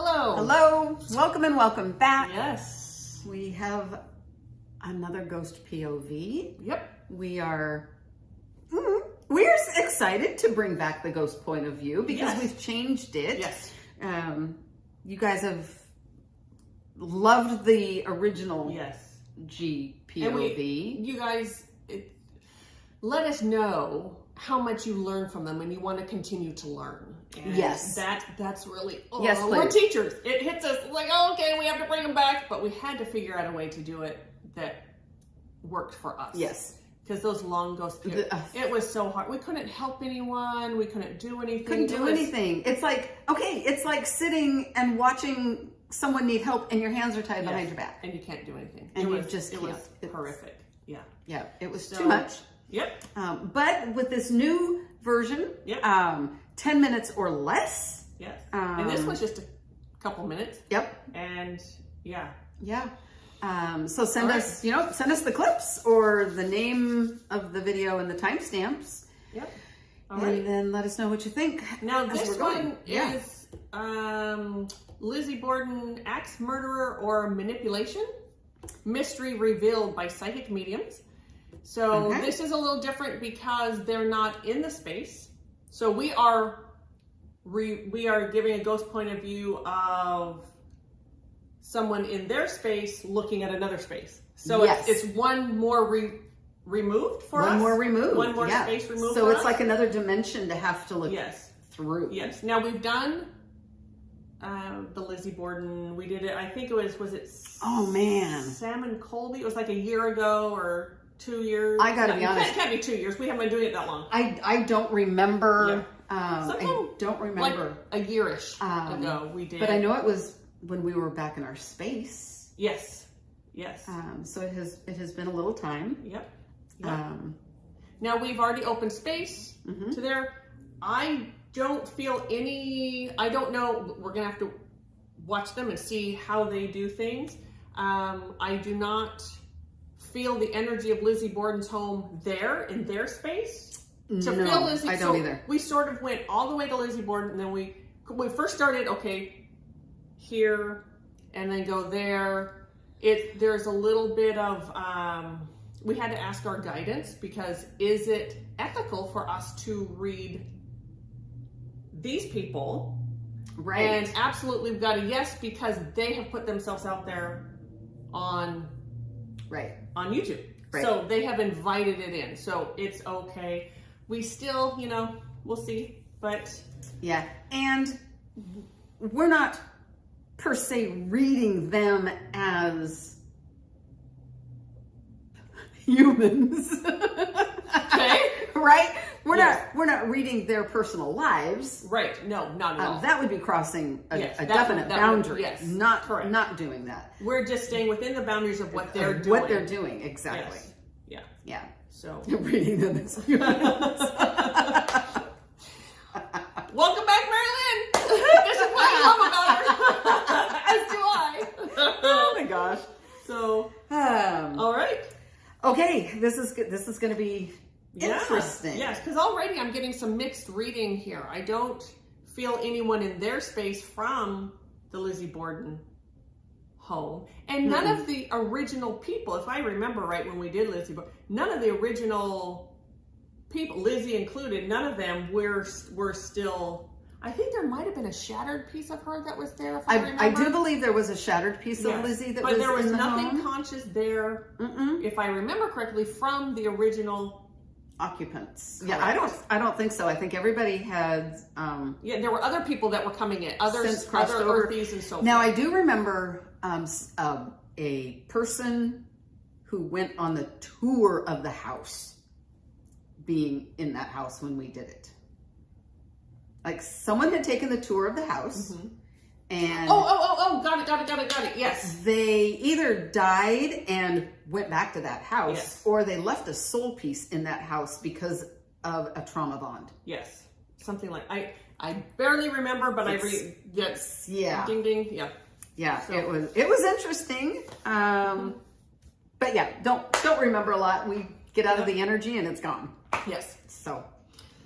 Hello. Hello, welcome and welcome back. Yes. We have another ghost POV. Yep. We are excited to bring back the ghost point of view because we've changed it. Yes. You guys have loved the original G POV. You guys, let us know how much you learn from them and you want to continue to learn. And that's really, we're teachers. It hits us like, oh, okay, we have to bring them back, but we had to figure out a way to do it that worked for us. Yes. Because those long ghost periods, it was so hard. We couldn't help anyone. We couldn't do anything. Couldn't do anything. It's like, okay, it's like sitting and watching someone need help and your hands are tied behind your back. And you can't do anything. And it was horrific. Yeah. Yeah, it was too much. Yep. But with this new version, 10 minutes or less. Yes. And this was just a couple minutes. Yep. And yeah. So send us, send us the clips or the name of the video and the timestamps. Yep. And then let us know what you think. Now this one is Lizzie Borden, axe murderer or manipulation, mystery revealed by psychic mediums. So this is a little different because they're not in the space. So we are giving a ghost point of view of someone in their space looking at another space. So it's one more removed for us. One more removed. One more space removed. So it's like another dimension to have to look through. Yes. Now we've done the Lizzie Borden. We did it. I think it was it? Oh man, Sam and Colby. It was like a year ago or 2 years. I gotta be honest. It can't be 2 years. We haven't been doing it that long. I don't remember. I don't remember. Like a yearish ago we did. But I know it was when we were back in our space. Yes. So it has been a little time. Yep. Now we've already opened space to there. I don't feel any. I don't know. We're gonna have to watch them and see how they do things. I do not feel the energy of Lizzie Borden's home there in their space. To feel Lizzie, I don't either. We sort of went all the way to Lizzie Borden, and then we first started here, and then go there. There's a little bit of we had to ask our guidance because is it ethical for us to read these people? Right. And absolutely we've got a yes because they have put themselves out there on YouTube. Right. So they have invited it in. So it's okay. We still, we'll see. But yeah. And we're not per se reading them as humans. Okay. Right? We're not reading their personal lives. Right. No, not at all. That would be crossing a definite boundary. Yes. Not doing that. We're just staying within the boundaries of what they're doing. What they're doing, exactly. Yes. Yeah. So reading them as humans. Welcome back, Mari-Lyn. This is what I love about her. As do I. Oh my gosh. So all right. Okay, this is going to be interesting. Yes, because already I'm getting some mixed reading here. I don't feel anyone in their space from the Lizzie Borden home. And none of the original people, if I remember right when we did Lizzie Borden, none of the original people, Lizzie included, none of them were still... I think there might have been a shattered piece of her that was there, if I remember. I do believe there was a shattered piece of Lizzie that was in the home. But there was nothing conscious there, if I remember correctly, from the original occupants. Yeah, I don't think so. I think everybody had... there were other people that were coming in, other earthies and so forth. Now, I do remember a person who went on the tour of the house being in that house when we did it. Like someone had taken the tour of the house and got it. Yes. They either died and went back to that house or they left a soul piece in that house because of a trauma bond. Yes. Something like I barely remember, but ding ding. Yeah. So, it was interesting. But yeah, don't remember a lot. We get out of the energy and it's gone. Yes. So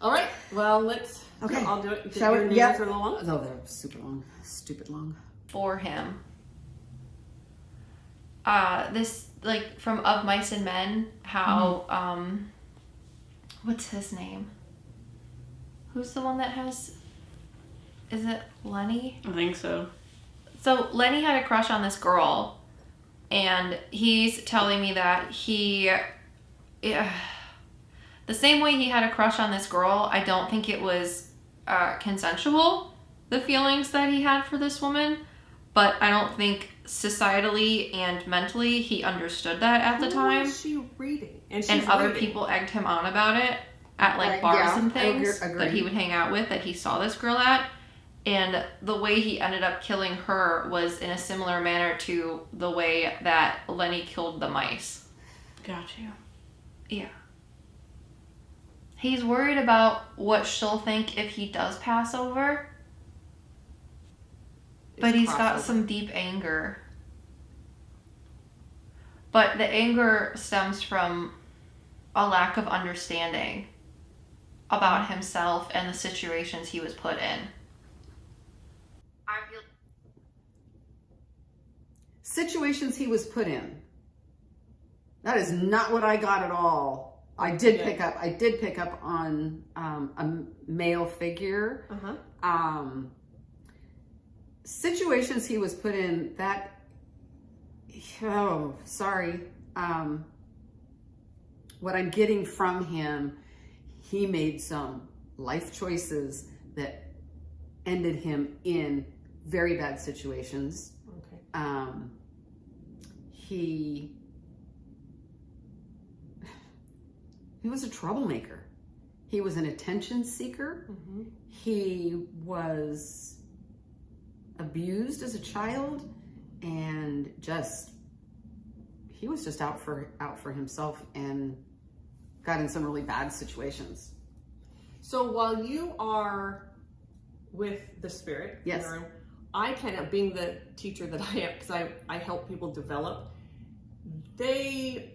all right. Well, let's Okay. I'll do it. Shall Your we? nails are a little long? Oh, they're super long. Stupid long. For him. This, like, from Of Mice and Men, how, what's his name? Who's the one that has, is it Lenny? I think so. So Lenny had a crush on this girl, and he's telling me that the same way he had a crush on this girl, I don't think it was consensual, the feelings that he had for this woman, but I don't think societally and mentally he understood that at the time. What was she reading? And other people egged him on about it at like bars and things that he would hang out with, that he saw this girl at. And the way he ended up killing her was in a similar manner to the way that Lenny killed the mice. Got you. Yeah. He's worried about what she'll think if he does pass over. But he's got some deep anger. But the anger stems from a lack of understanding about himself and the situations he was put in. Situations he was put in. That is not what I got at all. I did pick up on a male figure. Situations he was put in that, what I'm getting from him, he made some life choices that ended him in very bad situations. Okay. He was a troublemaker. He was an attention seeker. Mm-hmm. He was abused as a child, and he was just out for himself and got in some really bad situations. So while you are with the spirit, yes, in the room, I kind of, being the teacher that I am, because I help people develop, I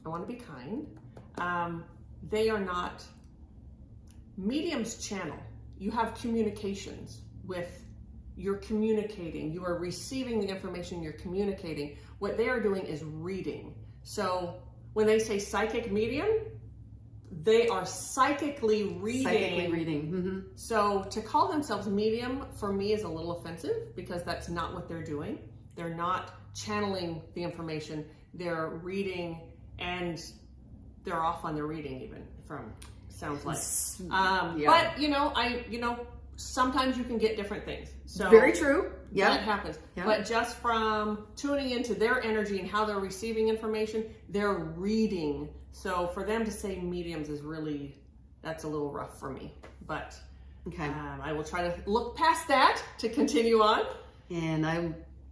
want to be kind. They are not mediums channel. You have communications with, you're communicating, you are receiving the information, you're communicating. What they are doing is reading. So when they say psychic medium, they are psychically reading. Mm-hmm. So to call themselves medium for me is a little offensive, because that's not what they're doing. They're not channeling the information. They're reading, and they're off on their reading even, from sounds like. Yeah. But sometimes you can get different things. So very true. Yeah, that happens. Yeah. But just from tuning into their energy and how they're receiving information, they're reading. So for them to say mediums is really, that's a little rough for me. But okay, I will try to look past that to continue on. And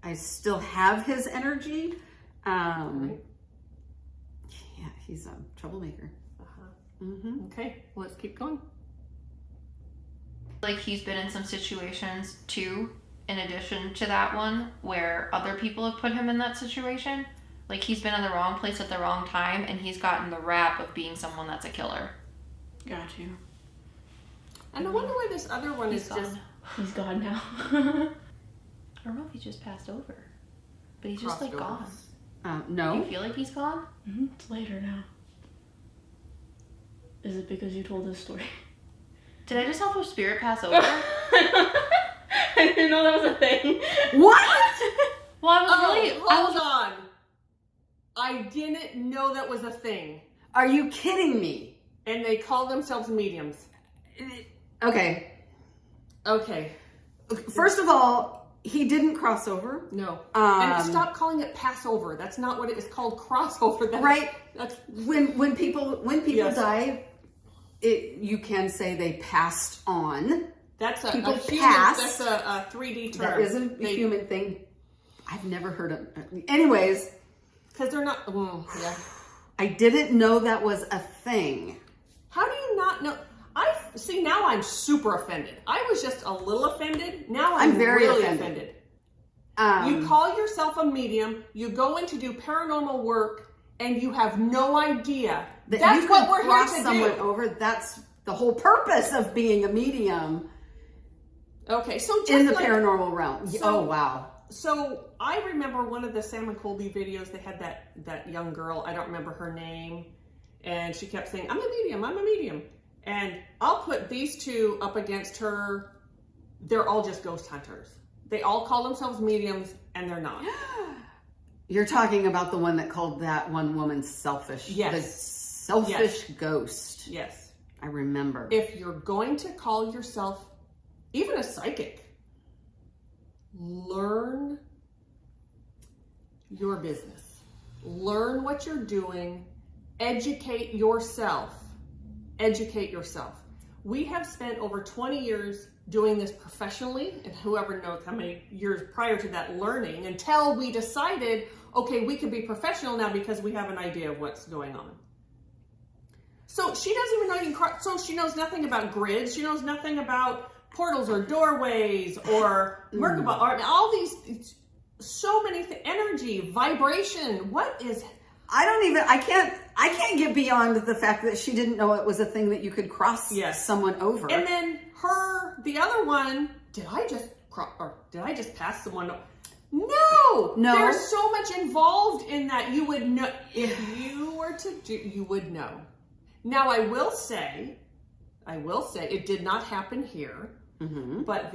I still have his energy. Right. Yeah, he's a troublemaker. Mm-hmm. Okay, well, let's keep going. Like, he's been in some situations too, in addition to that one, where other people have put him in that situation. Like, he's been in the wrong place at the wrong time, and he's gotten the rap of being someone that's a killer. Got you. And I wonder why this other one is just... He's gone now. I don't know if he just passed over, but he's just, like, gone. No. Do you feel like he's gone? Mm-hmm. It's later now. Is it because you told this story? Did I just help a spirit pass over? I didn't know that was a thing. What? Well, I was Hold on. I didn't know that was a thing. Are you kidding me? And they call themselves mediums. Okay. Okay. First of all, he didn't cross over. No. And stop calling it Passover. That's not what it is called. Crossover. That's when people yes. die, you can say they passed on. That's a human. That's a 3D term. That isn't a human thing. I've never heard of. Anyways, because they're not. Yeah. I didn't know that was a thing. How do you not know? See, now I'm super offended. I was just a little offended. Now I'm very really offended. You call yourself a medium. You go in to do paranormal work, and you have no idea. That's what we're here to do. Over. That's the whole purpose of being a medium. Okay, so just in the paranormal realm. Oh, wow. So I remember one of the Sam and Colby videos, they had that young girl, I don't remember her name, and she kept saying, I'm a medium. And I'll put these two up against her. They're all just ghost hunters. They all call themselves mediums, and they're not. You're talking about the one that called that one woman selfish. Yes. The selfish ghost. Yes. I remember. If you're going to call yourself even a psychic, learn your business. Learn what you're doing. Educate yourself. Educate yourself. We have spent over 20 years doing this professionally, and whoever knows how many years prior to that learning, until we decided, okay, we can be professional now because we have an idea of what's going on. So she doesn't even know, so she knows nothing about grids. She knows nothing about portals or doorways or Merkaba or all these, so many energy, vibration. What is... I can't get beyond the fact that she didn't know it was a thing that you could cross someone over. And then the other one, did I just pass someone? No. There's so much involved in that. You would know if you were to do, you would know. Now I will say it did not happen here, but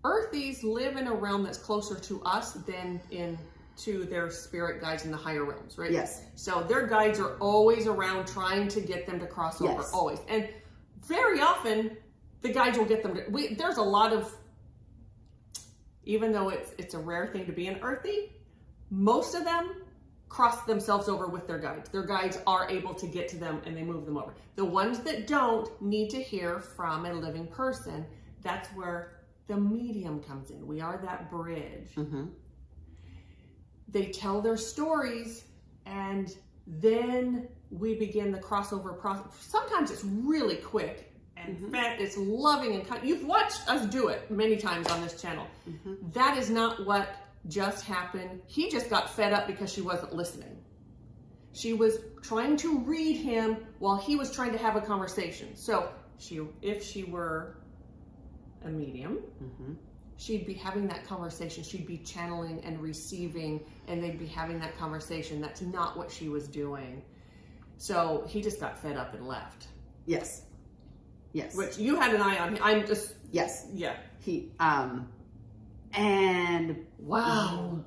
Earthies live in a realm that's closer to us than to their spirit guides in the higher realms, right? Yes. So their guides are always around trying to get them to cross over, always. And very often the guides will get them to, there's a lot of, even though it's a rare thing to be an earthy, most of them cross themselves over with their guides. Their guides are able to get to them and they move them over. The ones that don't need to hear from a living person, that's where the medium comes in. We are that bridge. They tell their stories, and then we begin the crossover process. Sometimes it's really quick, and in fact, it's loving and kind. You've watched us do it many times on this channel. That is not what just happened. He just got fed up because she wasn't listening. She was trying to read him while he was trying to have a conversation. So if she were a medium, she'd be having that conversation. She'd be channeling and receiving, and they'd be having that conversation. That's not what she was doing. So he just got fed up and left. Yes. Which you had an eye on him. I'm just... Yes. Yeah. He, and... Wow.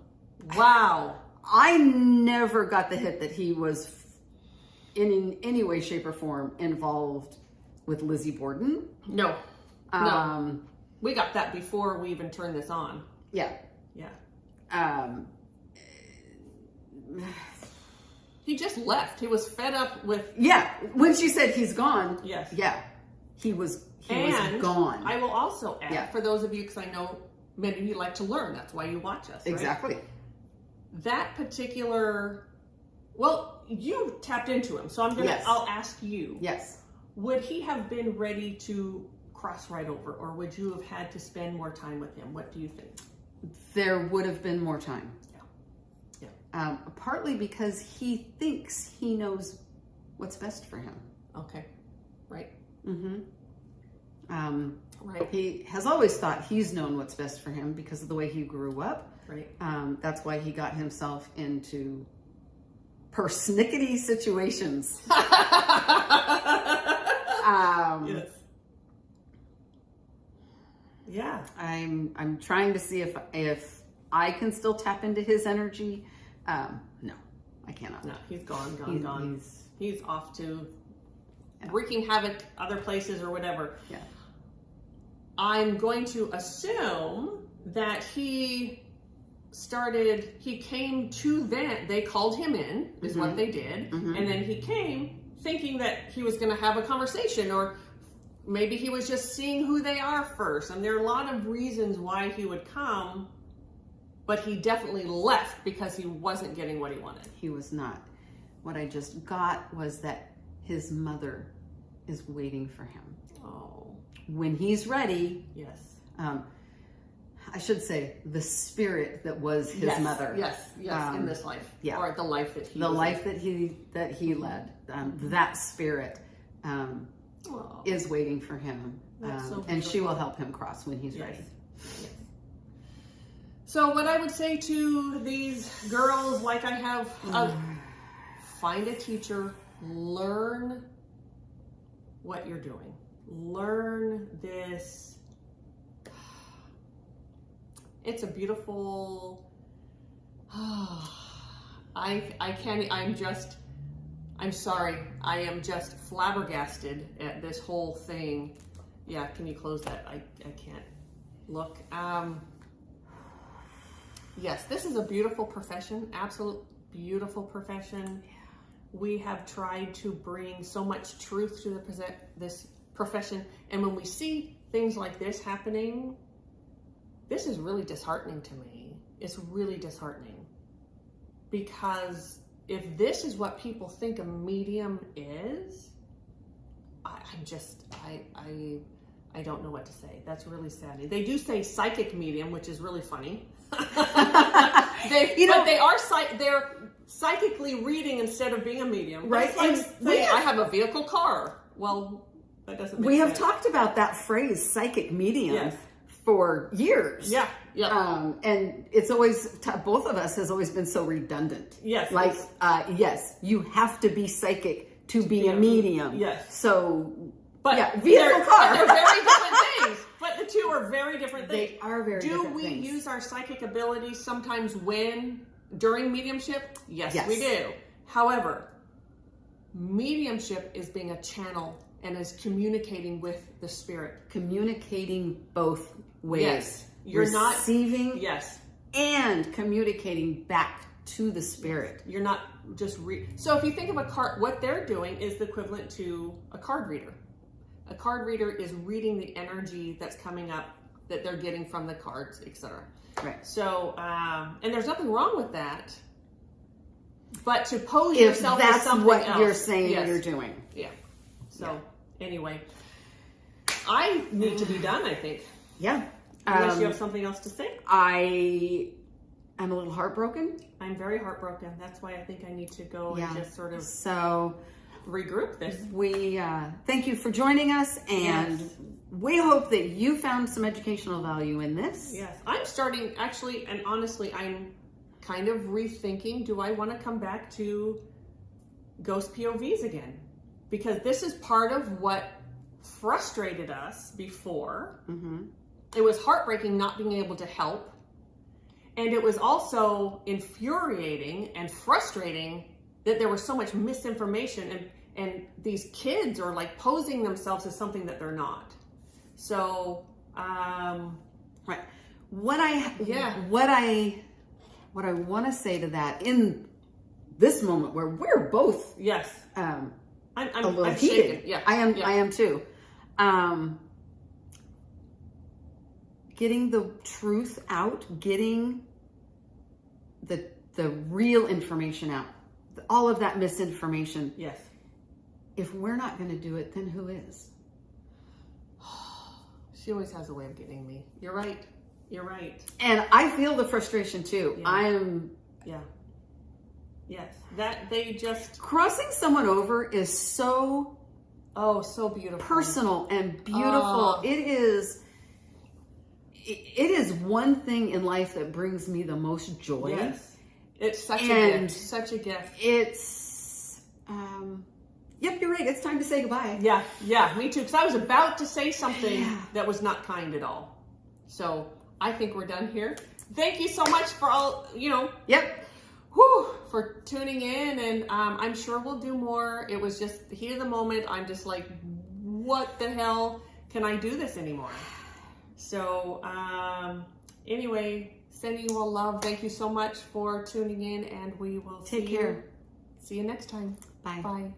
I never got the hit that he was in any way, shape, or form involved with Lizzie Borden. No. We got that before we even turned this on. Yeah. He just left. He was fed up with... Yeah. When she said he's gone. Yes. Yeah. He was gone. I will also add, for those of you, because I know many of you like to learn. That's why you watch us, right? Exactly. That particular... Well, you tapped into him. So I'll ask you. Yes. Would he have been ready to cross right over, or would you have had to spend more time with him? What do you think? There would have been more time. Yeah. Partly because he thinks he knows what's best for him. Okay. Right. Right. He has always thought he's known what's best for him because of the way he grew up. Right. That's why he got himself into persnickety situations. Yes. Yeah. I'm trying to see if I can still tap into his energy. No, I cannot. No, he's gone. He's off to wreaking havoc other places or whatever. Yeah. I'm going to assume that he came to them. They called him in, is what they did. And then he came thinking that he was going to have a conversation, or maybe he was just seeing who they are first. And there are a lot of reasons why he would come, but he definitely left because he wasn't getting what he wanted. He was not. What I just got was that his mother is waiting for him. Oh. When he's ready. Yes. I should say, the spirit that was his mother. Yes, in this life. Yeah. Or the life that he that he led. That spirit is waiting for him. And she will help him cross when he's ready. Yes. So what I would say to these girls, like I have, find a teacher, learn what you're doing. Learn this. It's a beautiful, I'm sorry. I am just flabbergasted at this whole thing. Yeah, can you close that? I can't look. Yes, this is a beautiful profession, absolute beautiful profession. We have tried to bring so much truth to this profession. And when we see things like this happening, this is really disheartening to me. It's really disheartening. Because if this is what people think a medium is, I don't know what to say. That's really sad. They do say psychic medium, which is really funny. They're psychically reading instead of being a medium. Right. It's like saying, I have a vehicle car. Well, that doesn't make sense. We have talked about that phrase, psychic medium, for years. Yeah. And it's always, both of us has always been so redundant. Yes. Like, yes, you have to be psychic to be a medium. Yes. So, but vehicle car. They're very different things. But the two are very different things. They are very different things. Do we use our psychic abilities sometimes during mediumship? Yes, we do. However, mediumship is being a channel and is communicating with the spirit. Communicating both ways. Yes. You're not receiving and communicating back to the spirit. You're not just so if you think of a card, what they're doing is the equivalent to a card reader. A card reader is reading the energy that's coming up that they're getting from the cards, etc. Right. So, and there's nothing wrong with that. But to pose yourself as something else. If that's what you're saying you're doing. Yeah. So, anyway, I need to be done, I think. Yeah. Unless you have something else to say. I am a little heartbroken. I'm very heartbroken. That's why I think I need to go and just sort of regroup this. We thank you for joining us, and we hope that you found some educational value in this. Yes. I'm starting, actually, and honestly, I'm kind of rethinking, do I want to come back to ghost POVs again? Because this is part of what frustrated us before. Mm-hmm. It was heartbreaking not being able to help. And it was also infuriating and frustrating that there was so much misinformation, and these kids are like posing themselves as something that they're not. So, right. What I want to say to that in this moment where we're both I'm a little heated. Shaken. Yeah. I am too. Getting the truth out, getting the real information out, all of that misinformation. Yes. If we're not going to do it, then who is? She always has a way of getting me. You're right. And I feel the frustration too. Yeah. I am. Yeah. Yes. That they just crossing someone over is so. Oh, so beautiful. Personal and beautiful. It is one thing in life that brings me the most joy. Yes. It's such a gift. Such a gift. It's, yep, you're right. It's time to say goodbye. Yeah, me too. Because I was about to say something that was not kind at all. So I think we're done here. Thank you so much for all, for tuning in. And I'm sure we'll do more. It was just the heat of the moment. I'm just like, what the hell? Can I do this anymore? So anyway, sending you all love. Thank you so much for tuning in, and we will take care. See you next time. Bye. Bye.